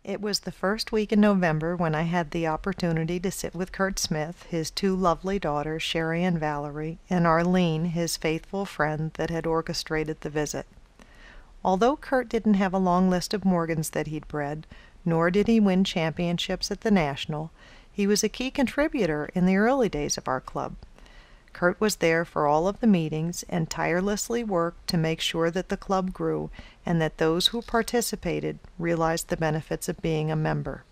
It was the first week in November when I had the opportunity to sit with Curt Smith, his two lovely daughters, Sherry and Valerie, and Arlene, his faithful friend that had orchestrated the visit. Although Curt didn't have a long list of Morgans that he'd bred, nor did he win championships at the National, he was a key contributor in the early days of our club. Curt was there for all of the meetings and tirelessly worked to make sure that the club grew and that those who participated realized the benefits of being a member.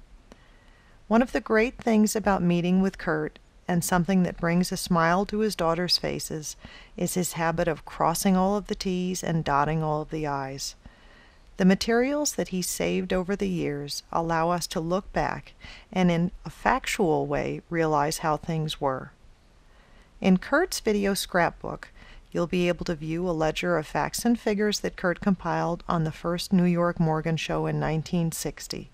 One of the great things about meeting with Curt, and something that brings a smile to his daughters' faces, is his habit of crossing all of the T's and dotting all of the I's. The materials that he saved over the years allow us to look back and in a factual way realize how things were. In Curt's video scrapbook, you'll be able to view a ledger of facts and figures that Curt compiled on the first New York Morgan show in 1960.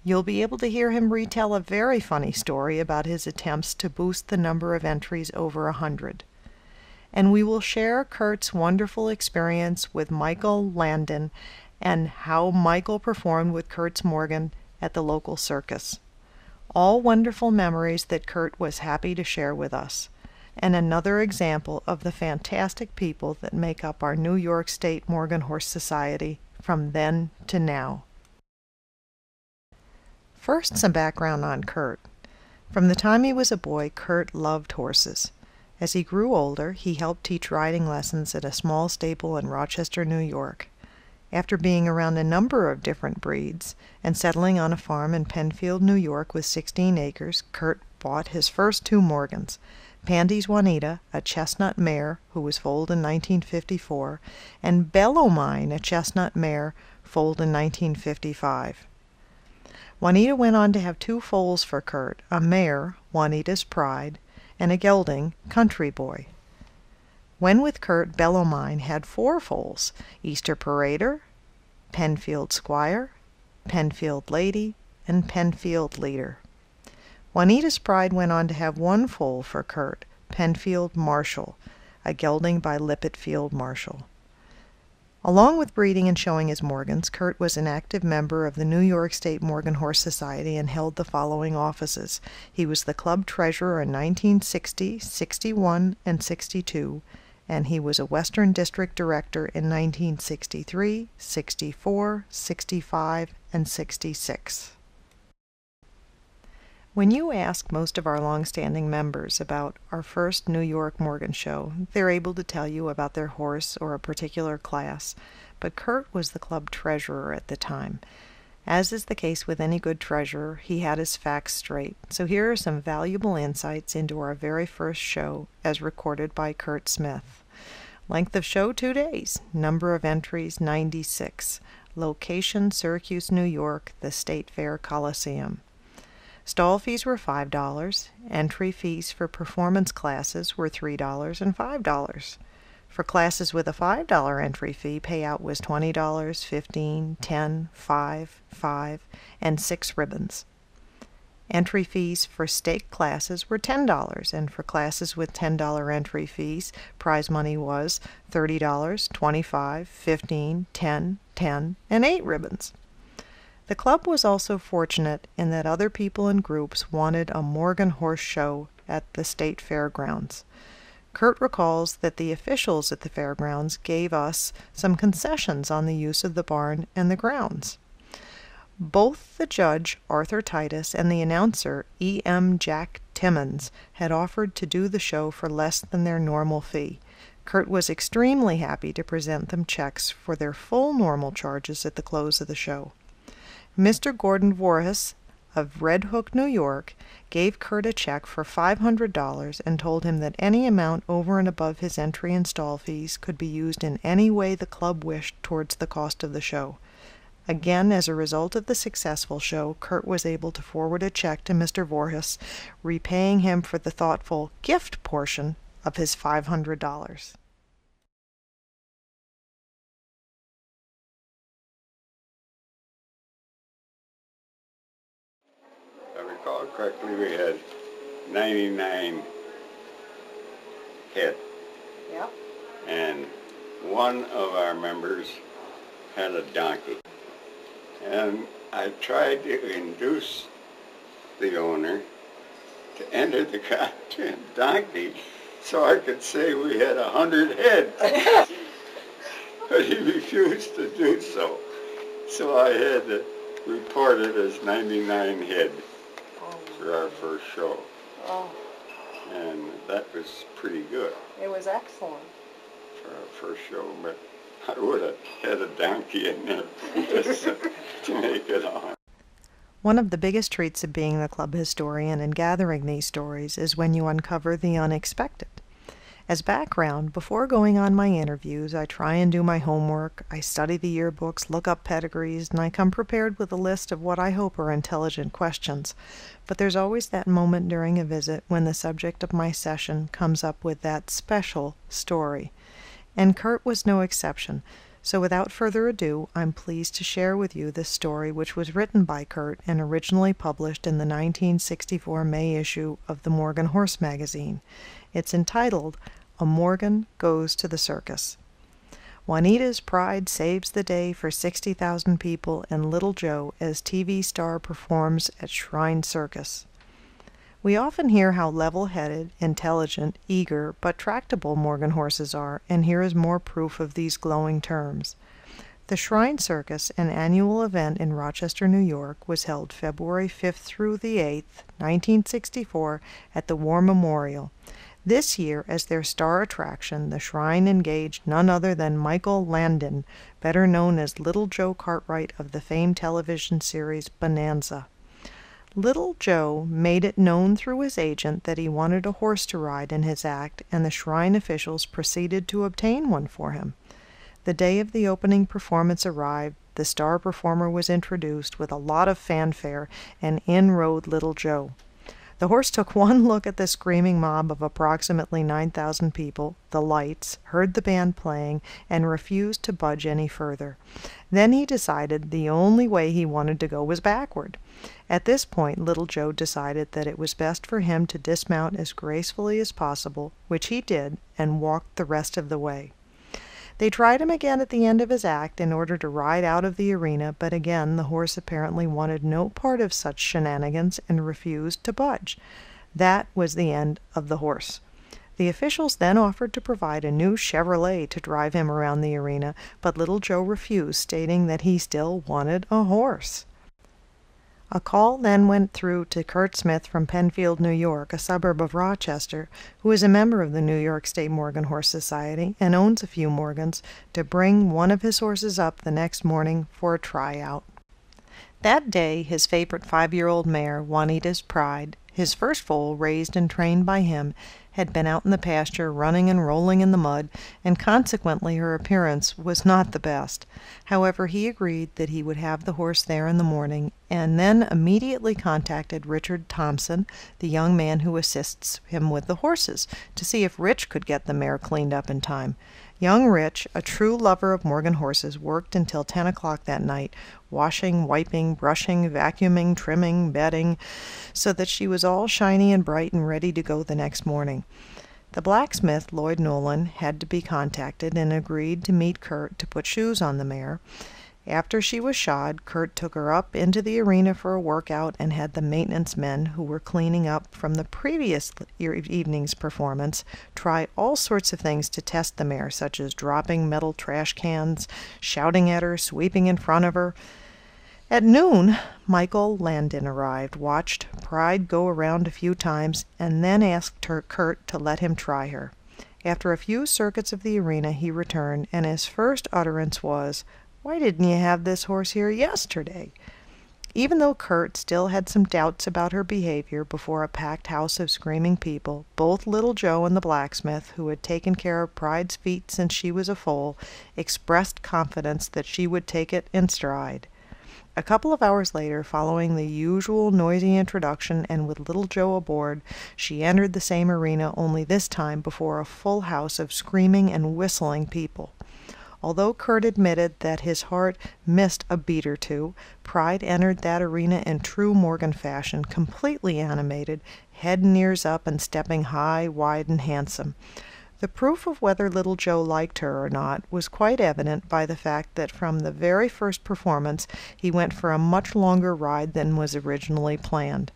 You'll be able to hear him retell a very funny story about his attempts to boost the number of entries over 100. And we will share Curt's wonderful experience with Michael Landon and how Michael performed with Curt's Morgan at the local circus. All wonderful memories that Curt was happy to share with us, and another example of the fantastic people that make up our New York State Morgan Horse Society from then to now. First, some background on Curt. From the time he was a boy, Curt loved horses. As he grew older, he helped teach riding lessons at a small stable in Rochester, New York. After being around a number of different breeds and settling on a farm in Penfield, New York with 16 acres, Curt bought his first two Morgans, Pandy's Juanita, a chestnut mare who was foaled in 1954, and Bellomine, a chestnut mare foaled in 1955. Juanita went on to have two foals for Curt, a mare, Juanita's Pride, and a gelding, Country Boy. When with Curt, Bellomine had four foals, Easter Parader, Penfield Squire, Penfield Lady, and Penfield Leader. Juanita's Pride went on to have one foal for Curt, Penfield Marshall, a gelding by Lippitt Field Marshall. Along with breeding and showing his Morgans, Curt was an active member of the New York State Morgan Horse Society and held the following offices. He was the club treasurer in 1960, 61, and 62, and he was a Western District Director in 1963, 64, 65, and 66. When you ask most of our long-standing members about our first New York Morgan show, they're able to tell you about their horse or a particular class, but Curt was the club treasurer at the time. As is the case with any good treasurer, he had his facts straight. So here are some valuable insights into our very first show as recorded by Curt Smith. Length of show, 2 days. Number of entries, 96. Location, Syracuse, New York, the State Fair Coliseum. Stall fees were $5. Entry fees for performance classes were $3 and $5. For classes with a $5 entry fee, payout was $20, $15, $10, $5, $5, and 6 ribbons. Entry fees for stake classes were $10, and for classes with $10 entry fees, prize money was $30, $25, $15, $10, $10, and 8 ribbons. The club was also fortunate in that other people and groups wanted a Morgan horse show at the state fairgrounds. Curt recalls that the officials at the fairgrounds gave us some concessions on the use of the barn and the grounds. Both the judge, Arthur Titus, and the announcer, E.M. Jack Timmons, had offered to do the show for less than their normal fee. Curt was extremely happy to present them checks for their full normal charges at the close of the show. Mr. Gordon Voorhis of Red Hook, New York, gave Curt a check for $500 and told him that any amount over and above his entry and stall fees could be used in any way the club wished towards the cost of the show. Again, as a result of the successful show, Curt was able to forward a check to Mr. Voorhis, repaying him for the thoughtful gift portion of his $500. If I recall correctly, we had 99 head. Yep. And one of our members had a donkey. And I tried to induce the owner to enter the goddamn donkey so I could say we had 100 head. But he refused to do so. So I had to report it as 99 head for our first show. Oh. And that was pretty good. It was excellent. For our first show, but I would have had a donkey in there just to make it on. One of the biggest treats of being the club historian and gathering these stories is when you uncover the unexpected. As background, before going on my interviews, I try and do my homework, I study the yearbooks, look up pedigrees, and I come prepared with a list of what I hope are intelligent questions. But there's always that moment during a visit when the subject of my session comes up with that special story. And Curt was no exception. So without further ado, I'm pleased to share with you this story, which was written by Curt and originally published in the 1964 May issue of the Morgan Horse magazine. It's entitled, A Morgan Goes to the Circus. Juanita's pride saves the day for 60,000 people and Little Joe as TV star performs at Shrine Circus. We often hear how level-headed, intelligent, eager, but tractable Morgan horses are, and here is more proof of these glowing terms. The Shrine Circus, an annual event in Rochester, New York, was held February 5th through the 8th, 1964, at the War Memorial. This year, as their star attraction, the Shrine engaged none other than Michael Landon, better known as Little Joe Cartwright of the famed television series Bonanza. Little Joe made it known through his agent that he wanted a horse to ride in his act, and the Shrine officials proceeded to obtain one for him. The day of the opening performance arrived, the star performer was introduced with a lot of fanfare, and in rode Little Joe. The horse took one look at the screaming mob of approximately 9,000 people, the lights, heard the band playing, and refused to budge any further. Then he decided the only way he wanted to go was backward. At this point, Little Joe decided that it was best for him to dismount as gracefully as possible, which he did, and walked the rest of the way. They tried him again at the end of his act in order to ride out of the arena, but again the horse apparently wanted no part of such shenanigans and refused to budge. That was the end of the horse. The officials then offered to provide a new Chevrolet to drive him around the arena, but Little Joe refused, stating that he still wanted a horse. A call then went through to Curt Smith from Penfield, New York, a suburb of Rochester, who is a member of the New York State Morgan Horse Society and owns a few Morgans, to bring one of his horses up the next morning for a tryout. That day, his favorite 5-year-old mare, Juanita's Pride, his first foal raised and trained by him, had been out in the pasture running and rolling in the mud, and consequently her appearance was not the best. However, he agreed that he would have the horse there in the morning, and then immediately contacted Richard Thompson, the young man who assists him with the horses, to see if Rich could get the mare cleaned up in time. Young Rich, a true lover of Morgan horses, worked until 10 o'clock that night, washing, wiping, brushing, vacuuming, trimming, bedding, so that she was all shiny and bright and ready to go the next morning. The blacksmith, Lloyd Nolan, had to be contacted and agreed to meet Curt to put shoes on the mare. After she was shod, Curt took her up into the arena for a workout and had the maintenance men, who were cleaning up from the previous evening's performance, try all sorts of things to test the mare, such as dropping metal trash cans, shouting at her, sweeping in front of her. At noon, Michael Landon arrived, watched Pride go around a few times, and then asked Curt to let him try her. After a few circuits of the arena, he returned, and his first utterance was, "Why didn't you have this horse here yesterday?" Even though Curt still had some doubts about her behavior before a packed house of screaming people, both Little Joe and the blacksmith, who had taken care of Pride's feet since she was a foal, expressed confidence that she would take it in stride. A couple of hours later, following the usual noisy introduction and with Little Joe aboard, she entered the same arena, only this time before a full house of screaming and whistling people. Although Curt admitted that his heart missed a beat or two, Pride entered that arena in true Morgan fashion, completely animated, head and ears up and stepping high, wide, and handsome. The proof of whether little Joe liked her or not was quite evident by the fact that from the very first performance he went for a much longer ride than was originally planned.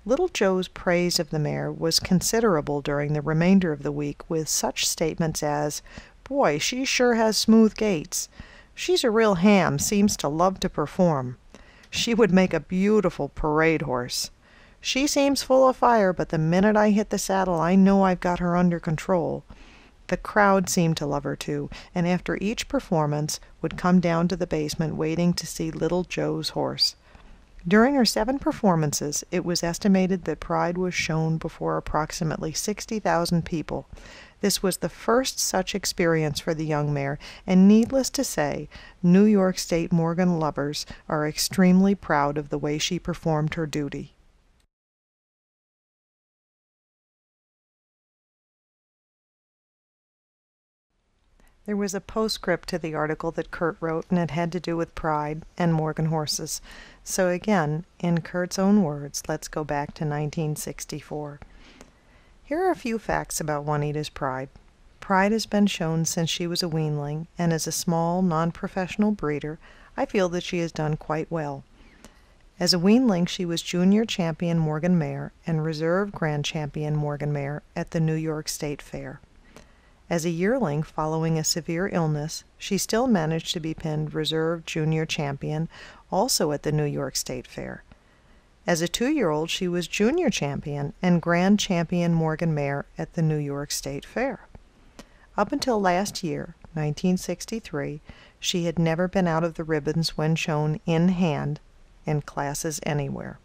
Little Joe's praise of the mare was considerable during the remainder of the week, with such statements as, "Boy, she sure has smooth gaits," "She's a real ham, seems to love to perform," "She would make a beautiful parade horse," "She seems full of fire, but the minute I hit the saddle I know I've got her under control." The crowd seemed to love her too, and after each performance would come down to the basement waiting to see little Joe's horse. During her 7 performances, it was estimated that Pride was shown before approximately 60,000 people. This was the first such experience for the young mare, and needless to say, New York State Morgan lovers are extremely proud of the way she performed her duty. There was a postscript to the article that Curt wrote, and it had to do with Pride and Morgan horses. So again, in Curt's own words, let's go back to 1964. Here are a few facts about Juanita's Pride. Pride has been shown since she was a weanling, and as a small, non-professional breeder, I feel that she has done quite well. As a weanling, she was Junior Champion Morgan Mare and Reserve Grand Champion Morgan Mare at the New York State Fair. As a yearling, following a severe illness, she still managed to be pinned Reserve Junior Champion, also at the New York State Fair. As a 2-year-old, she was Junior Champion and Grand Champion Morgan Mare at the New York State Fair. Up until last year, 1963, she had never been out of the ribbons when shown in hand in classes anywhere.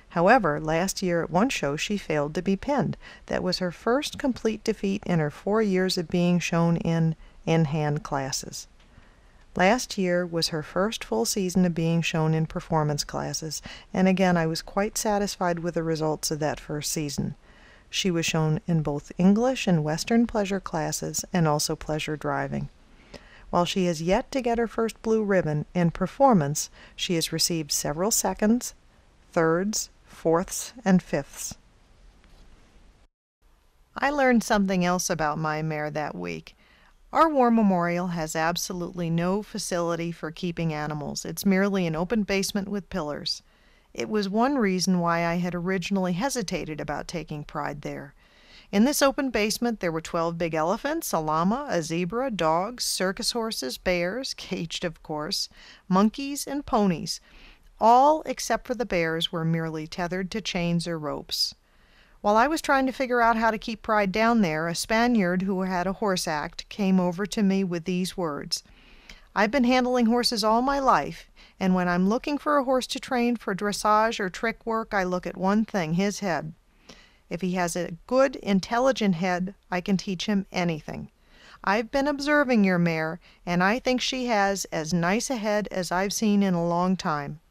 However, last year at one show she failed to be pinned. That was her first complete defeat in her 4 years of being shown in hand classes. Last year was her first full season of being shown in performance classes, and again I was quite satisfied with the results of that first season. She was shown in both English and Western pleasure classes and also pleasure driving. While she has yet to get her first blue ribbon, in performance she has received several seconds, thirds, fourths, and fifths. I learned something else about my mare that week. Our war memorial has absolutely no facility for keeping animals. It's merely an open basement with pillars. It was one reason why I had originally hesitated about taking Pride there. In this open basement there were 12 big elephants, a llama, a zebra, dogs, circus horses, bears, caged of course, monkeys, and ponies. All except for the bears were merely tethered to chains or ropes. While I was trying to figure out how to keep Pride down there, a Spaniard who had a horse act came over to me with these words: "I've been handling horses all my life, and when I'm looking for a horse to train for dressage or trick work, I look at one thing, his head. If he has a good, intelligent head, I can teach him anything. I've been observing your mare, and I think she has as nice a head as I've seen in a long time.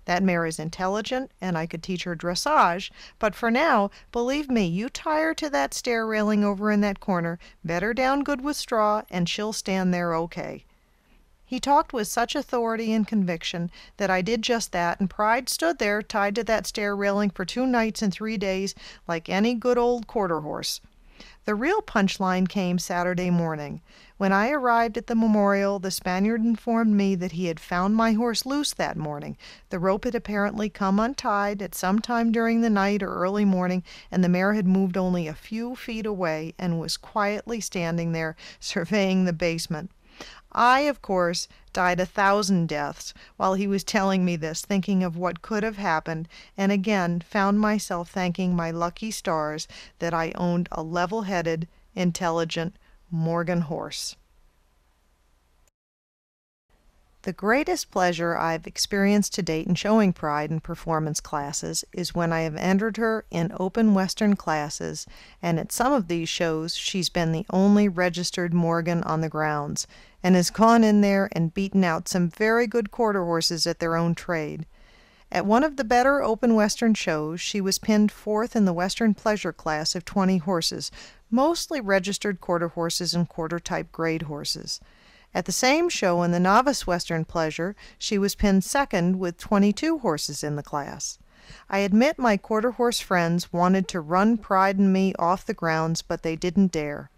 That mare is intelligent, and I could teach her dressage, but for now, believe me, you tie her to that stair railing over in that corner, bed her down good with straw, and she'll stand there okay." He talked with such authority and conviction that I did just that, and Pride stood there tied to that stair railing for 2 nights and 3 days like any good old quarter horse. The real punchline came Saturday morning. When I arrived at the memorial, the Spaniard informed me that he had found my horse loose that morning. The rope had apparently come untied at some time during the night or early morning, and the mare had moved only a few feet away and was quietly standing there, surveying the basement. I, of course, died 1,000 deaths while he was telling me this, thinking of what could have happened, and again found myself thanking my lucky stars that I owned a level-headed, intelligent Morgan horse. The greatest pleasure I've experienced to date in showing Pride in performance classes is when I have entered her in open Western classes, and at some of these shows she's been the only registered Morgan on the grounds, and has gone in there and beaten out some very good quarter horses at their own trade. At one of the better open Western shows, she was pinned 4th in the Western pleasure class of 20 horses, mostly registered quarter horses and quarter-type grade horses. At the same show in the novice Western pleasure, she was pinned 2nd with 22 horses in the class. I admit my quarter horse friends wanted to run Pride and me off the grounds, but they didn't dare.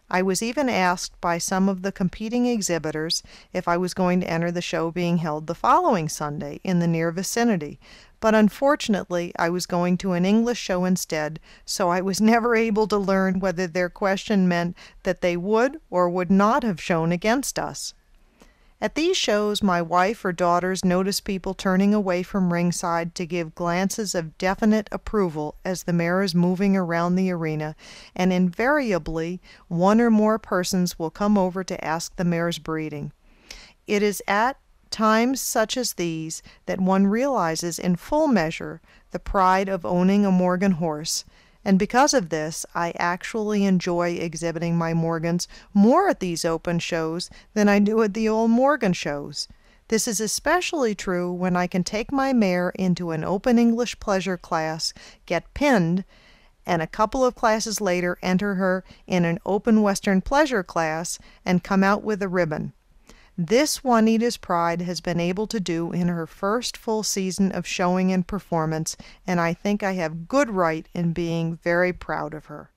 I was even asked by some of the competing exhibitors if I was going to enter the show being held the following Sunday in the near vicinity, but unfortunately I was going to an English show instead, so I was never able to learn whether their question meant that they would or would not have shown against us. At these shows, my wife or daughters notice people turning away from ringside to give glances of definite approval as the mare is moving around the arena, and invariably one or more persons will come over to ask the mare's breeding. It is at times such as these that one realizes in full measure the pride of owning a Morgan horse, and because of this I actually enjoy exhibiting my Morgans more at these open shows than I do at the old Morgan shows. This is especially true when I can take my mare into an open English pleasure class, get pinned, and a couple of classes later enter her in an open Western pleasure class and come out with a ribbon. This Juanita's Pride has been able to do in her first full season of showing and performance, and I think I have good right in being very proud of her.